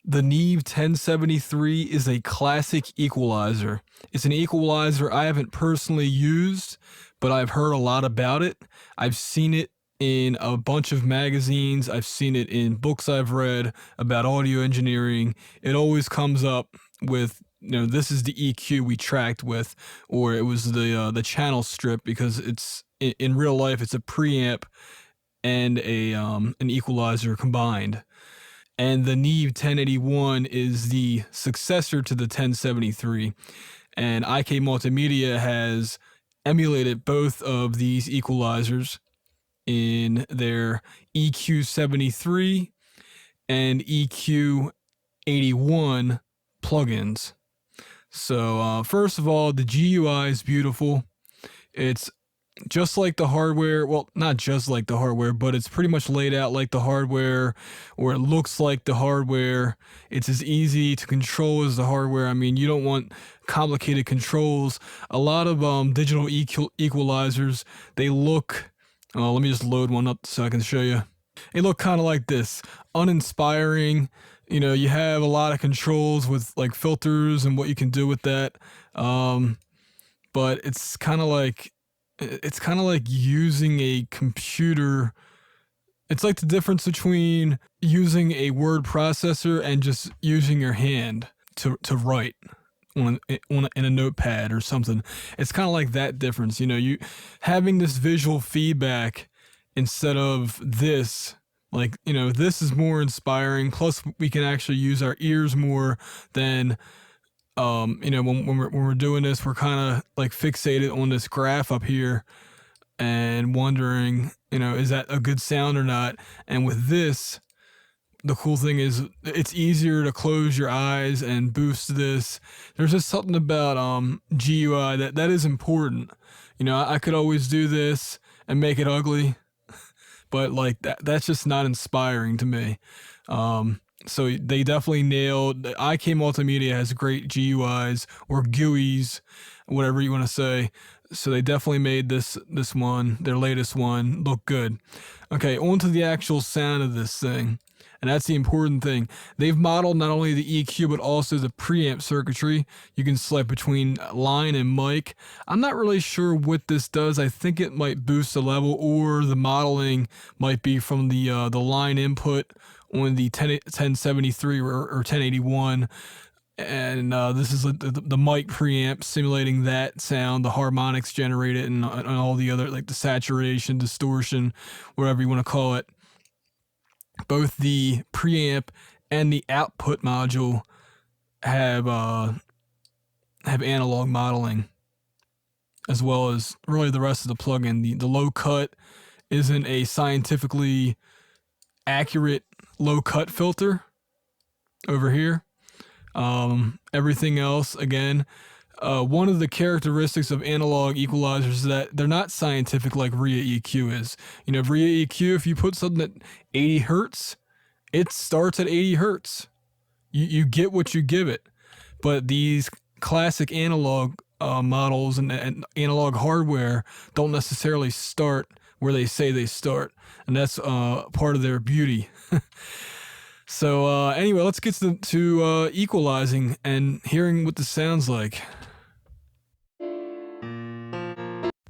The Neve 1073 is a classic equalizer. It's an equalizer I haven't personally used, but I've heard a lot about it. I've seen it in a bunch of magazines. I've seen it in books I've read about audio engineering. It always comes up with, this is the EQ we tracked with, or it was the channel strip, because it's in real life it's a preamp and an equalizer combined. And the Neve 1081 is the successor to the 1073. And IK Multimedia has emulated both of these equalizers in their EQ73 and EQ81 plugins. So first of all, the GUI is beautiful. It's just like the hardware. Well, not just like the hardware, but it's pretty much laid out like the hardware, or it looks like the hardware. It's as easy to control as the hardware. I mean, you don't want complicated controls. A lot of digital equalizers, they look, let me just load one up so I can show you. They look kind of like this, uninspiring. You have a lot of controls with like filters and what you can do with that. But it's kind of like using a computer. It's like the difference between using a word processor and just using your hand to write in a notepad or something. It's kind of like that difference. You having this visual feedback instead of this. Like, this is more inspiring. Plus, we can actually use our ears more than, when we're doing this, we're kind of like fixated on this graph up here and wondering, is that a good sound or not? And with this, the cool thing is it's easier to close your eyes and boost this. There's just something about GUI that is important. I could always do this and make it ugly, but like that's just not inspiring to me. So they definitely nailed. IK Multimedia has great GUIs or GUIs, whatever you want to say. So they definitely made this one, their latest one, look good. Okay, on to the actual sound of this thing. And that's the important thing. They've modeled not only the EQ, but also the preamp circuitry. You can select between line and mic. I'm not really sure what this does. I think it might boost the level, or the modeling might be from the line input on the 1073 or 1081. And this is the mic preamp simulating that sound, the harmonics generated, and all the other, like the saturation, distortion, whatever you want to call it. Both the preamp and the output module have analog modeling, as well as really the rest of the plugin. The low cut isn't a scientifically accurate low cut filter over here. Everything else, again, one of the characteristics of analog equalizers is that they're not scientific like RealEQ is. RealEQ, if you put something at 80 hertz, it starts at 80 hertz. You get what you give it. But these classic analog models and analog hardware don't necessarily start where they say they start. And that's part of their beauty. So anyway, let's get to equalizing and hearing what this sounds like.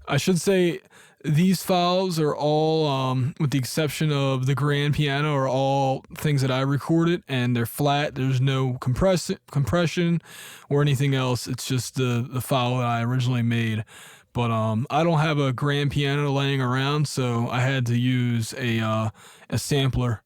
I should say these files are all, with the exception of the grand piano, are all things that I recorded, and they're flat. There's no compression or anything else. It's just the file that I originally made. But I don't have a grand piano laying around, so I had to use a sampler.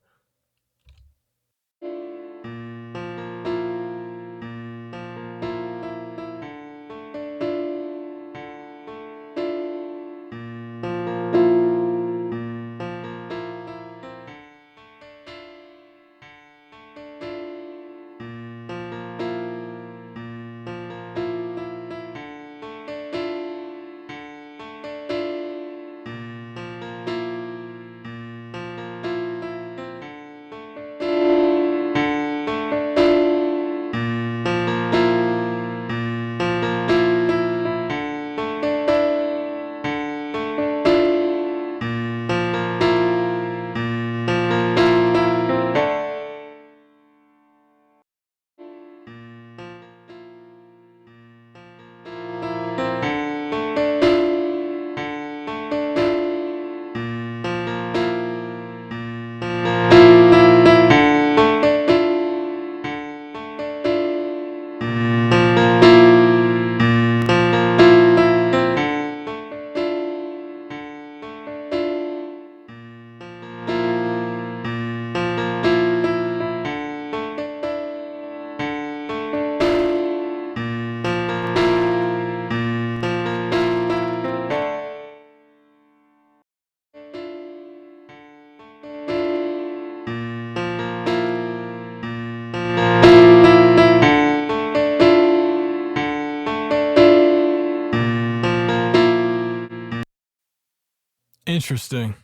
Interesting.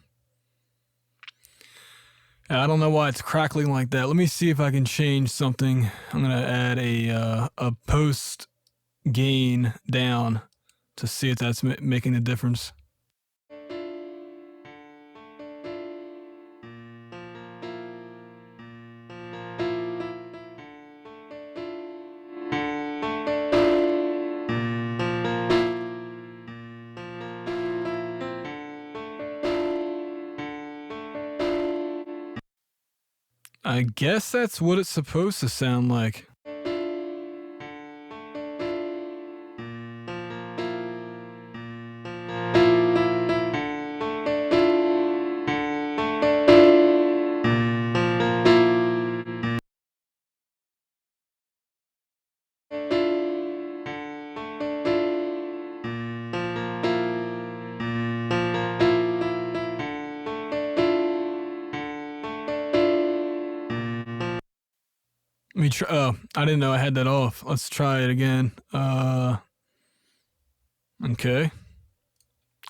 I don't know why it's crackling like that. Let me see if I can change something. I'm gonna add a post gain down to see if that's making a difference. I guess that's what it's supposed to sound like. Let me try. Oh, I didn't know I had that off. Let's try it again. Okay.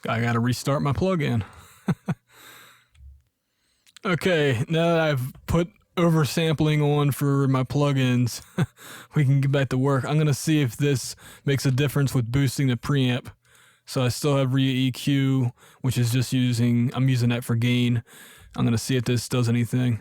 I gotta restart my plugin. Okay, now that I've put oversampling on for my plugins, we can get back to work. I'm gonna see if this makes a difference with boosting the preamp. So I still have RealEQ, which is just I'm using that for gain. I'm gonna see if this does anything.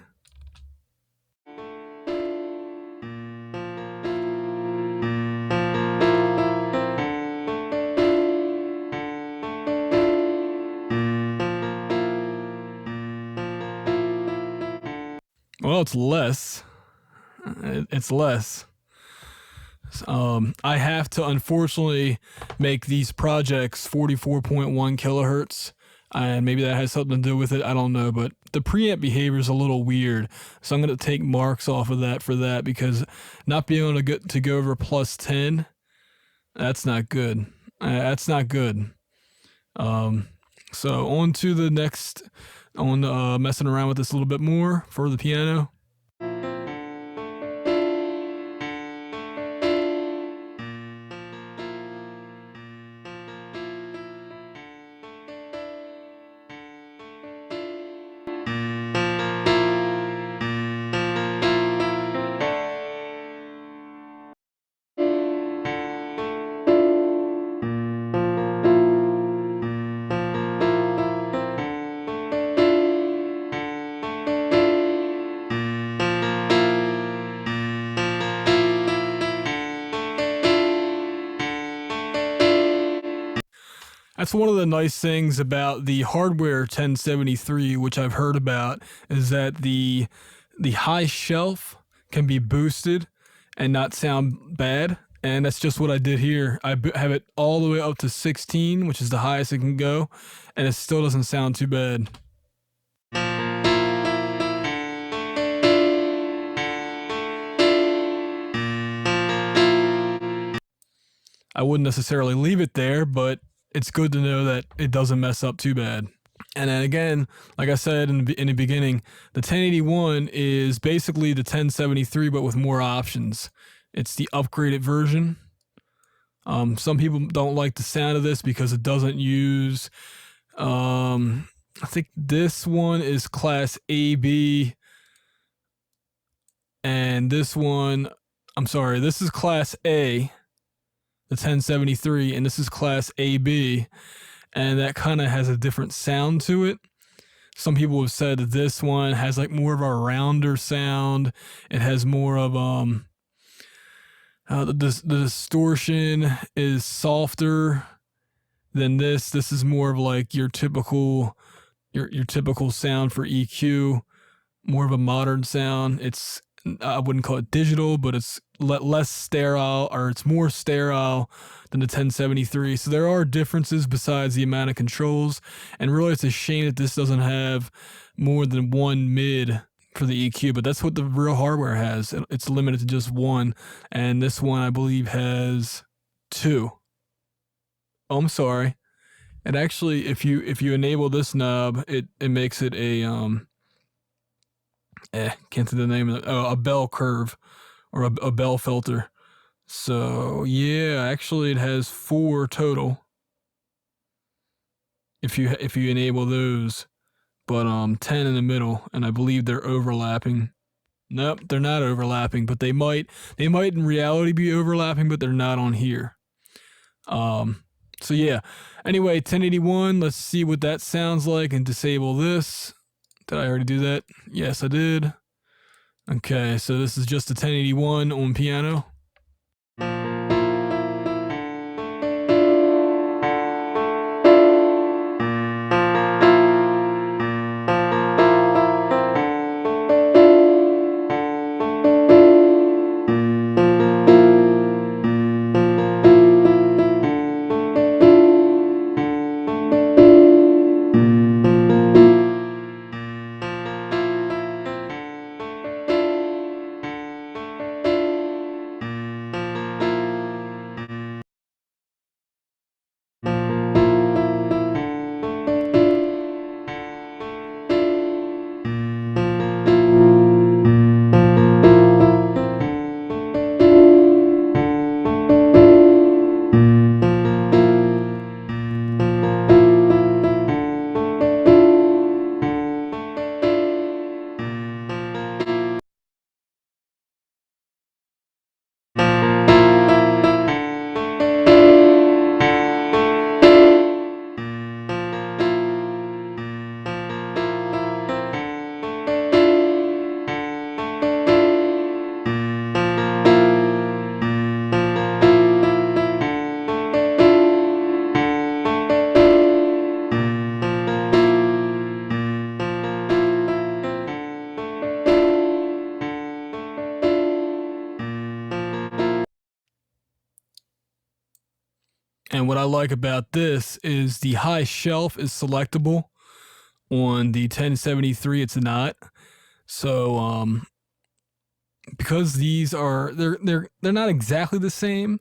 Well, it's less. It's less. I have to unfortunately make these projects 44.1 kilohertz, and maybe that has something to do with it. I don't know, but the preamp behavior is a little weird, so I'm going to take marks off of that for that, because not being able to go over plus 10, that's not good. That's not good. So on to the next, messing around with this a little bit more for the piano. That's one of the nice things about the hardware 1073, which I've heard about, is that the high shelf can be boosted and not sound bad. And that's just what I did here. I have it all the way up to 16, which is the highest it can go, and it still doesn't sound too bad. I wouldn't necessarily leave it there, but it's good to know that it doesn't mess up too bad. And then again, like I said in the beginning, the 1081 is basically the 1073, but with more options. It's the upgraded version. Some people don't like the sound of this because it doesn't use, I think this one is class AB, and this one, I'm sorry, this is class A, the 1073, and this is class AB, and that kind of has a different sound to it. Some people have said that this one has like more of a rounder sound. It has more of the distortion is softer than this. This is more of like your typical sound for EQ, more of a modern sound. It's, I wouldn't call it digital, but it's less sterile, or it's more sterile than the 1073. So there are differences besides the amount of controls, and really it's a shame that this doesn't have more than one mid for the EQ, but that's what the real hardware has. It's limited to just one, and this one I believe has two. Oh, I'm sorry. And actually, if you enable this knob, it makes it a can't see the name of it. Oh, a bell curve, or a bell filter. So yeah, actually it has 4 total. if you enable those, but 10 in the middle, and I believe they're overlapping. Nope, they're not overlapping, but they might in reality be overlapping, but they're not on here. So yeah. Anyway, 1081, let's see what that sounds like and disable this. Did I already do that? Yes, I did. Okay, so this is just a 1081 on piano. And what I like about this is the high shelf is selectable. On the 1073, it's not. So because these are they're not exactly the same,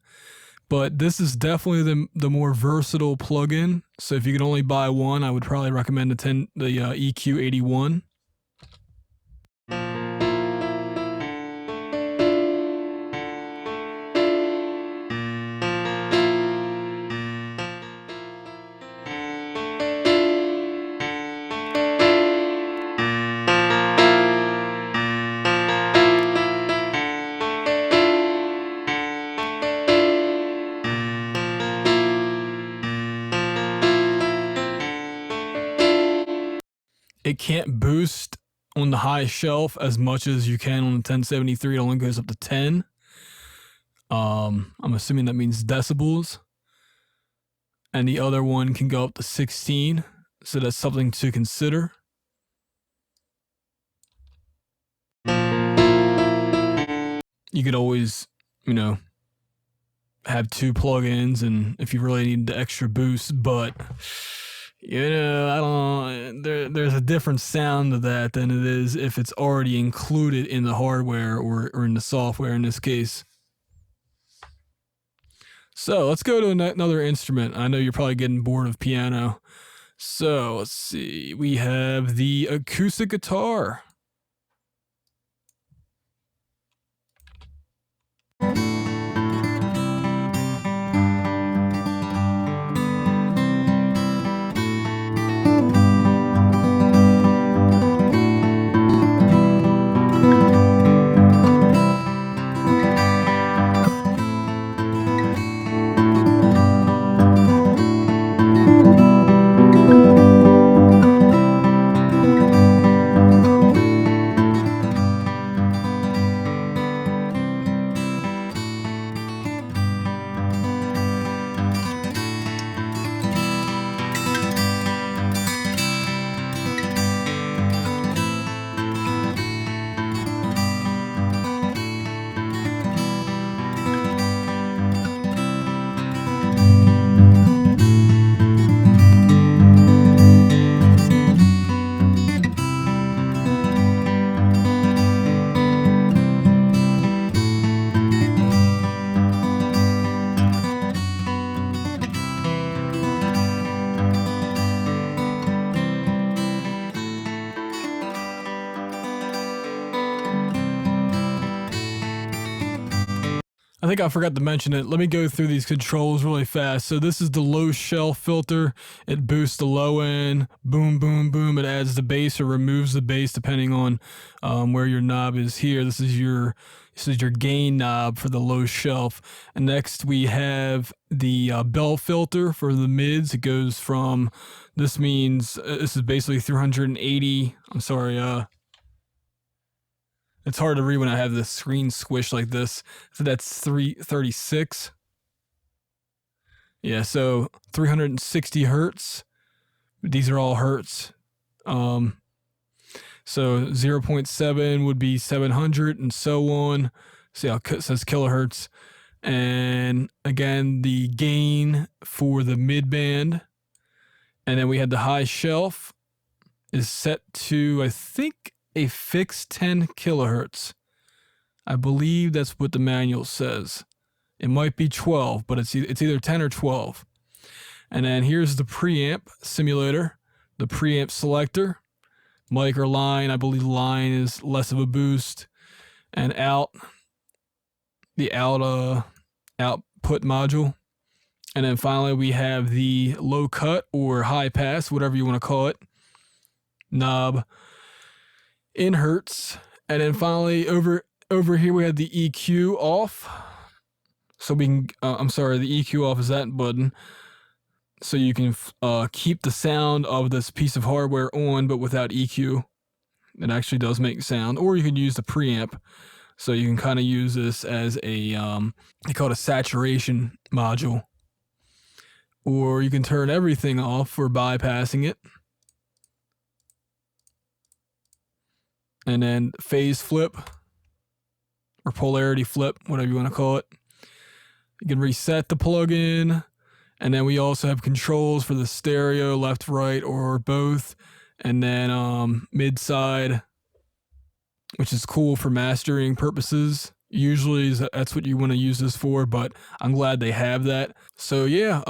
but this is definitely the more versatile plugin. So if you could only buy one, I would probably recommend the EQ81. It can't boost on the high shelf as much as you can on the 1073. It only goes up to 10. I'm assuming that means decibels. And the other one can go up to 16. So that's something to consider. You could always, have two plugins, and if you really need the extra boost, but there's a different sound to that than it is if it's already included in the hardware or in the software in this case. So let's go to another instrument. I know you're probably getting bored of piano. So let's see. We have the acoustic guitar. I think I forgot to mention it. Let me go through these controls really fast. So this is the low shelf filter. It boosts the low end. Boom, boom, boom. It adds the bass or removes the bass depending on where your knob is here. This is your gain knob for the low shelf. And next we have the bell filter for the mids. It goes from, this means this is basically 380. I'm sorry, it's hard to read when I have the screen squished like this. So that's 336. Yeah, so 360 hertz. These are all hertz. So 0.7 would be 700 and so on. See how it says kilohertz. And again, the gain for the mid band. And then we had the high shelf is set to, I think, a fixed 10 kilohertz. I believe that's what the manual says. It might be 12, but it's either 10 or 12. And then here's the preamp simulator, the preamp selector, mic or line. I believe line is less of a boost, and the output module. And then finally we have the low cut or high pass, whatever you want to call it, knob in hertz. And then finally over here we have the EQ off. So we can the EQ off is that button. So you can keep the sound of this piece of hardware on, but without EQ. It actually does make sound. Or you can use the preamp. So you can kind of use this as a they call it a saturation module. Or you can turn everything off for bypassing it. And then phase flip or polarity flip, whatever you want to call it. You can reset the plug-in. And then we also have controls for the stereo, left, right, or both. And then mid-side, which is cool for mastering purposes. Usually that's what you want to use this for, but I'm glad they have that. So yeah,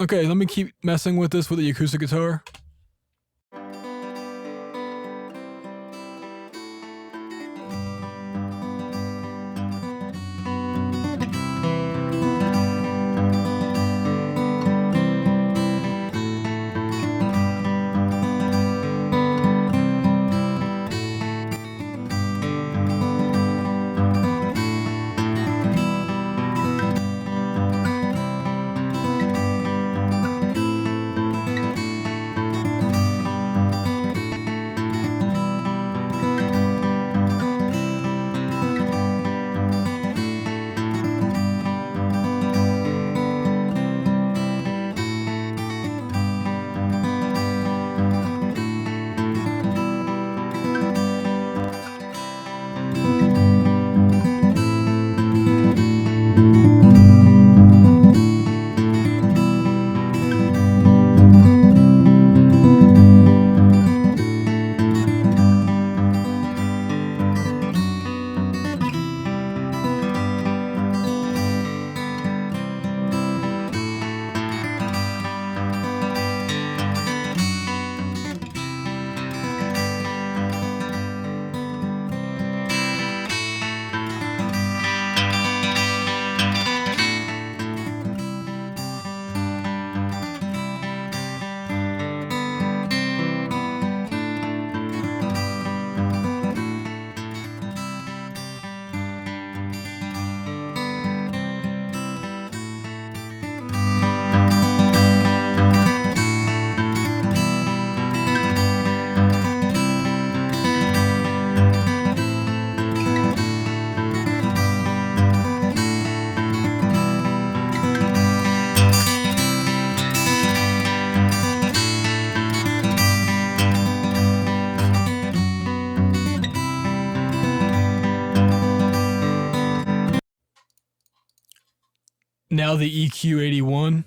okay, let me keep messing with this with the acoustic guitar. Now the EQ81.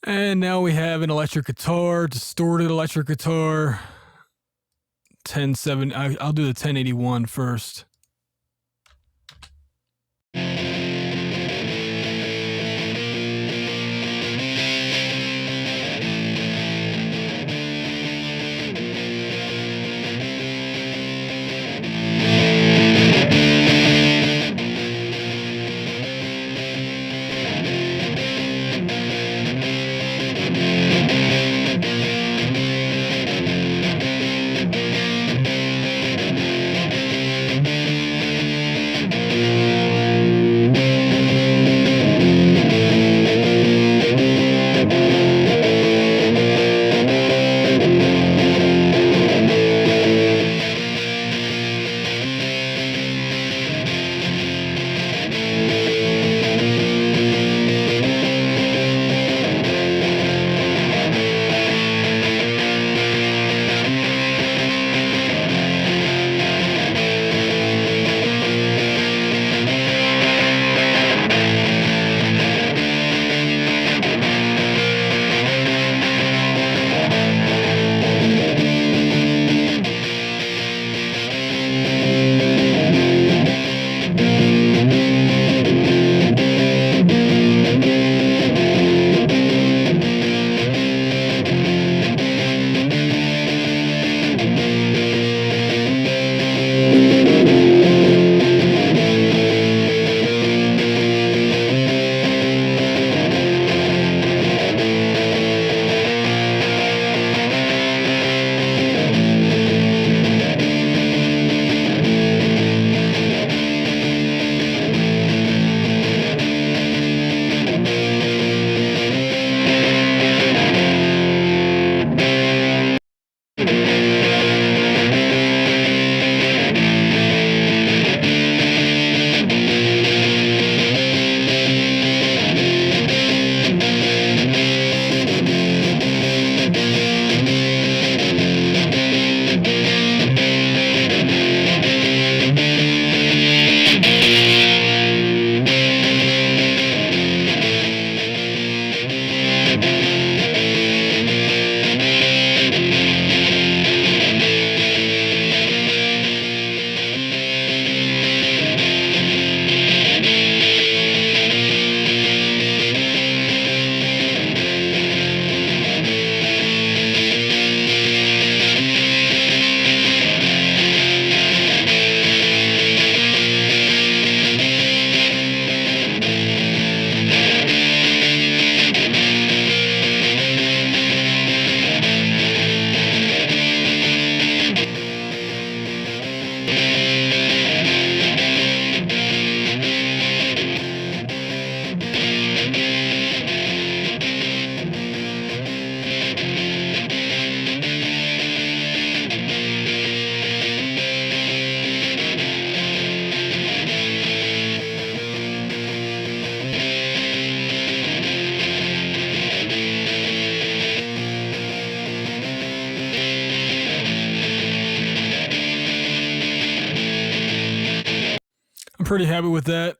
And now we have an electric guitar, distorted electric guitar, 1070. I'll do the 1081 first. I'm pretty happy with that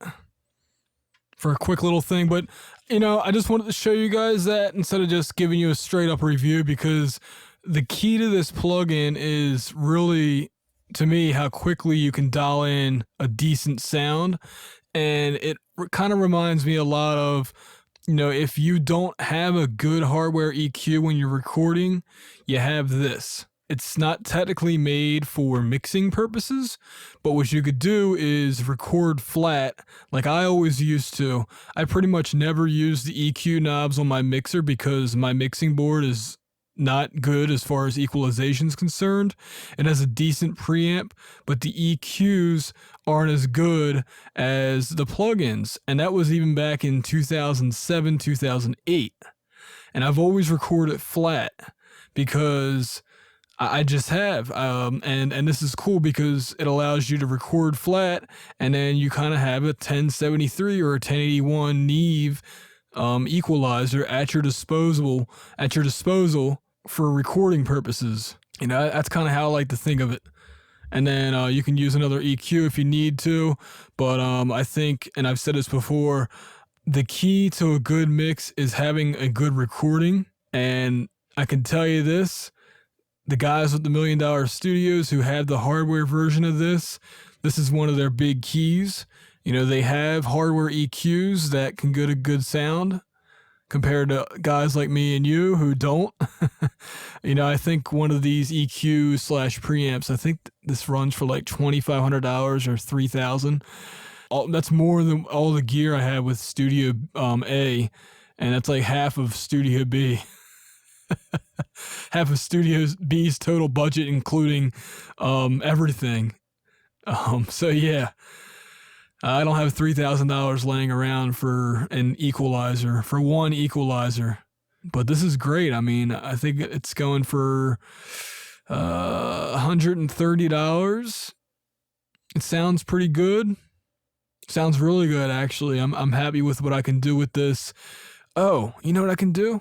for a quick little thing, but you know, I just wanted to show you guys that instead of just giving you a straight up review, because the key to this plugin is really, to me, how quickly you can dial in a decent sound. And it kind of reminds me a lot of, you know, if you don't have a good hardware EQ when you're recording, you have this. It's not technically made for mixing purposes, but what you could do is record flat like I always used to. I pretty much never use the EQ knobs on my mixer because my mixing board is not good as far as equalization is concerned. It has a decent preamp, but the EQs aren't as good as the plugins. And that was even back in 2007, 2008. And I've always recorded flat because I just have, and this is cool because it allows you to record flat, and then you kind of have a 1073 or a 1081 Neve equalizer at your disposal for recording purposes. You know, that's kind of how I like to think of it. And then you can use another EQ if you need to, but I think, and I've said this before, the key to a good mix is having a good recording. And I can tell you this, the guys with the $1 million studios who have the hardware version of this is one of their big keys. You know, they have hardware EQs that can get a good sound compared to guys like me and you who don't. You know, I think one of these EQ slash preamps, I think this runs for like $2,500 or $3,000. That's more than all the gear I have with Studio A, and that's like half of Studio B. Half of Studio B's total budget, including everything. So yeah, I don't have $3,000 laying around for an equalizer, for one equalizer. But this is great. I mean, I think it's going for $130. It sounds pretty good. Sounds really good, actually. I'm happy with what I can do with this. Oh, you know what I can do?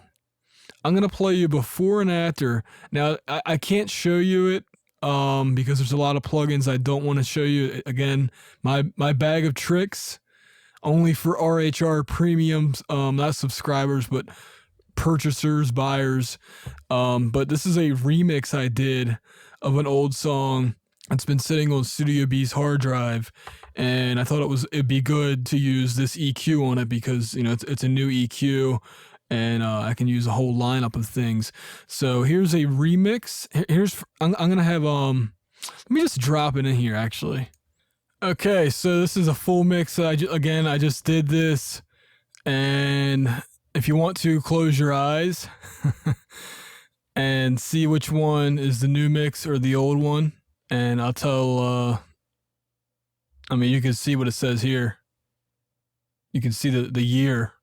I'm going to play you before and after. Now, I can't show you it because there's a lot of plugins I don't want to show you. Again, my bag of tricks, only for RHR premiums, not subscribers, but purchasers, buyers. But this is a remix I did of an old song that's been sitting on Studio B's hard drive. And I thought it'd be good to use this EQ on it because, you know, it's a new EQ. And I can use a whole lineup of things. So here's a remix. I'm gonna have let me just drop it in here actually. Okay, so this is a full mix. I just did this, and if you want to close your eyes and see which one is the new mix or the old one, and I'll tell. I mean, you can see what it says here. You can see the year.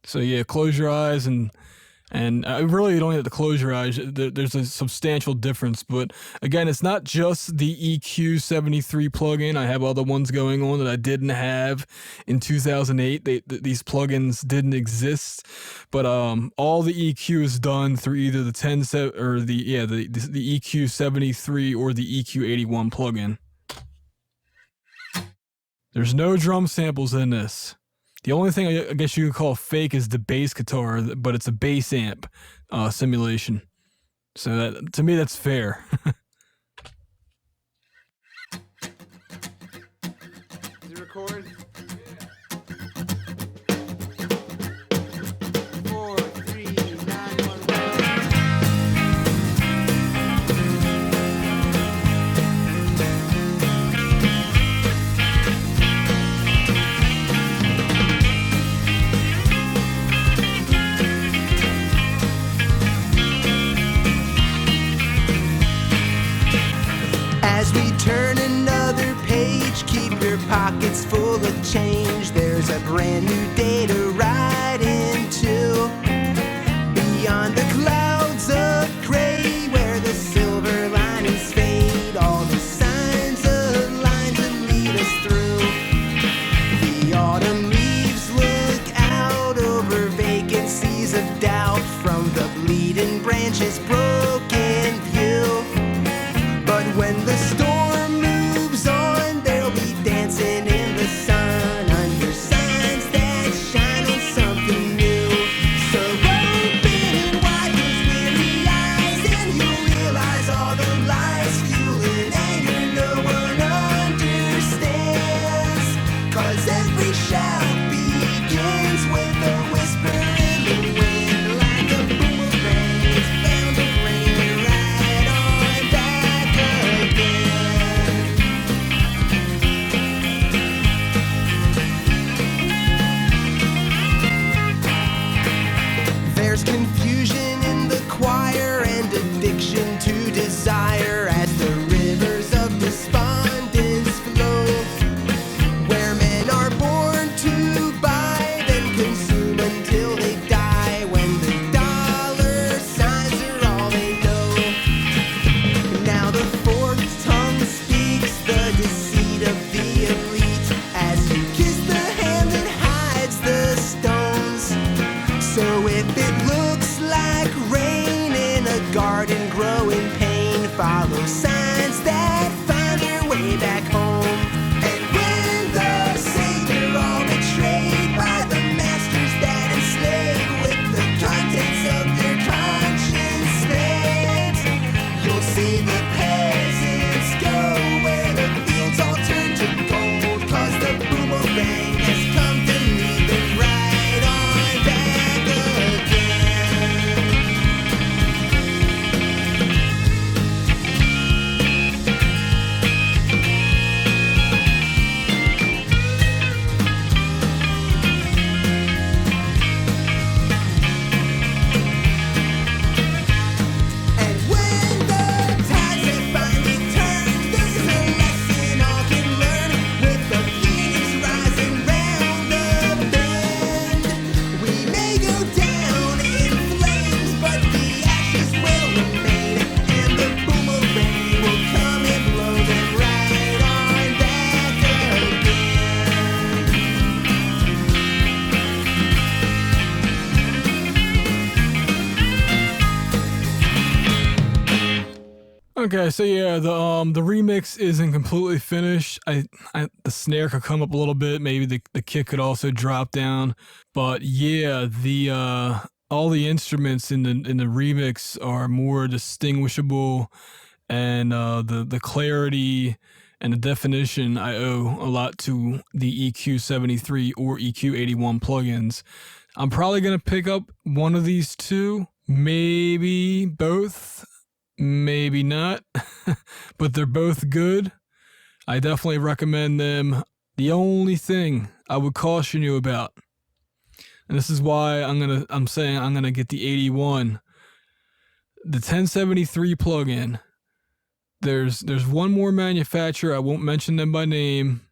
So yeah, close your eyes, and I really don't have to close your eyes. There's a substantial difference, but again, it's not just the EQ73 plugin. I have other ones going on that I didn't have in 2008. These plugins didn't exist, but all the EQ is done through either the 10 or the EQ73 or the EQ81 plugin. There's no drum samples in this. The only thing I guess you could call fake is the bass guitar, but it's a bass amp simulation. So that, to me, that's fair. Does it record? As we turn another page, keep your pockets full of change. There's a brand new day to ride into. Beyond the clouds of gray, where the silver linings fade, all the signs of lines that lead us through. The autumn leaves look out over vacancies of doubt from the bleeding branches' broken view. But when the storm moves on, they'll be dancing in the sun under signs that shine on something new. So open wide those weary eyes, and you'll realize all the lies fueling anger no one understands. 'Cause every shout begins with a whisper in the wind, like a boomerang. It's bound to bring right on back again. There's confusion in the choir and addiction to desire as the rivers of despondence flow, where men are born to buy, then consume until they die, when the dollar signs are all they know. Now the forked tongue speaks the deceit of the elite as you kiss the hand that hides the stones. So if it looks Okay, so yeah, the remix isn't completely finished. The snare could come up a little bit, maybe the kick could also drop down, but yeah, the all the instruments in the remix are more distinguishable, and the clarity and the definition I owe a lot to the EQ73 or EQ81 plugins. I'm probably gonna pick up one of these two, maybe both. Maybe not, but they're both good. I definitely recommend them. The only thing I would caution you about, and this is why I'm saying I'm gonna get the 81, the 1073 plugin. There's one more manufacturer. I won't mention them by name.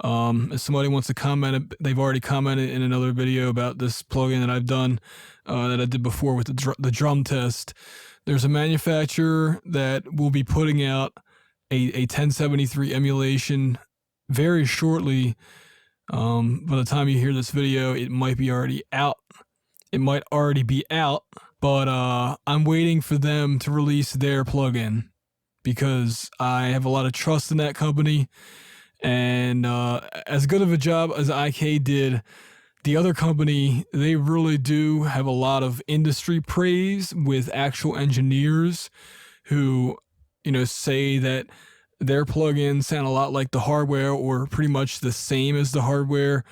If somebody wants to comment, they've already commented in another video about this plugin that I've done, that I did before with the drum test. There's a manufacturer that will be putting out a 1073 emulation very shortly. By the time you hear this video, it might be already out. It might already be out, but I'm waiting for them to release their plugin because I have a lot of trust in that company. And as good of a job as IK did, the other company, they really do have a lot of industry praise with actual engineers who, say that their plugins sound a lot like the hardware or pretty much the same as the hardware.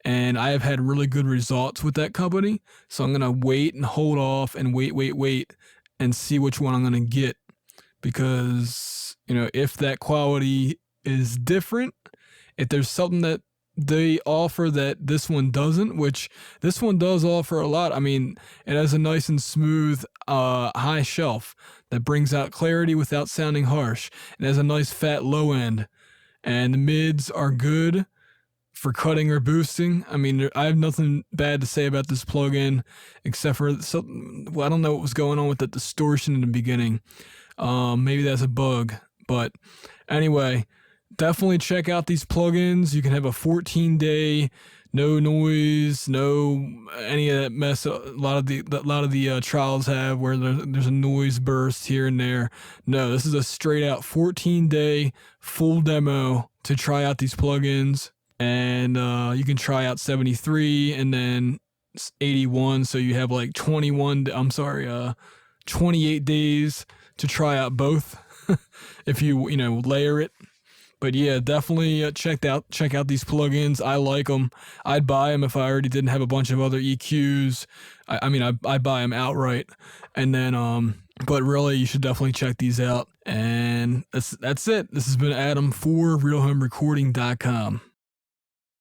And I have had really good results with that company. So I'm going to wait and hold off and wait and see which one I'm going to get. Because, if that quality is different, if there's something that they offer that this one doesn't, which this one does offer a lot. I mean, it has a nice and smooth high shelf that brings out clarity without sounding harsh. It has a nice fat low end, and the mids are good for cutting or boosting. I mean, I have nothing bad to say about this plugin except for something. Well, I don't know what was going on with the distortion in the beginning. Maybe that's a bug, but anyway. Definitely check out these plugins. You can have a 14-day, no noise, no any of that mess. A lot of the trials have where there's a noise burst here and there. No, this is a straight out 14-day full demo to try out these plugins, and you can try out 73 and then 81. So you have like 28 days to try out both if you layer it. But yeah, definitely check out these plugins. I like them. I'd buy them if I already didn't have a bunch of other EQs. I buy them outright. And then, but really, you should definitely check these out. And that's it. This has been Adam for RealHomeRecording.com.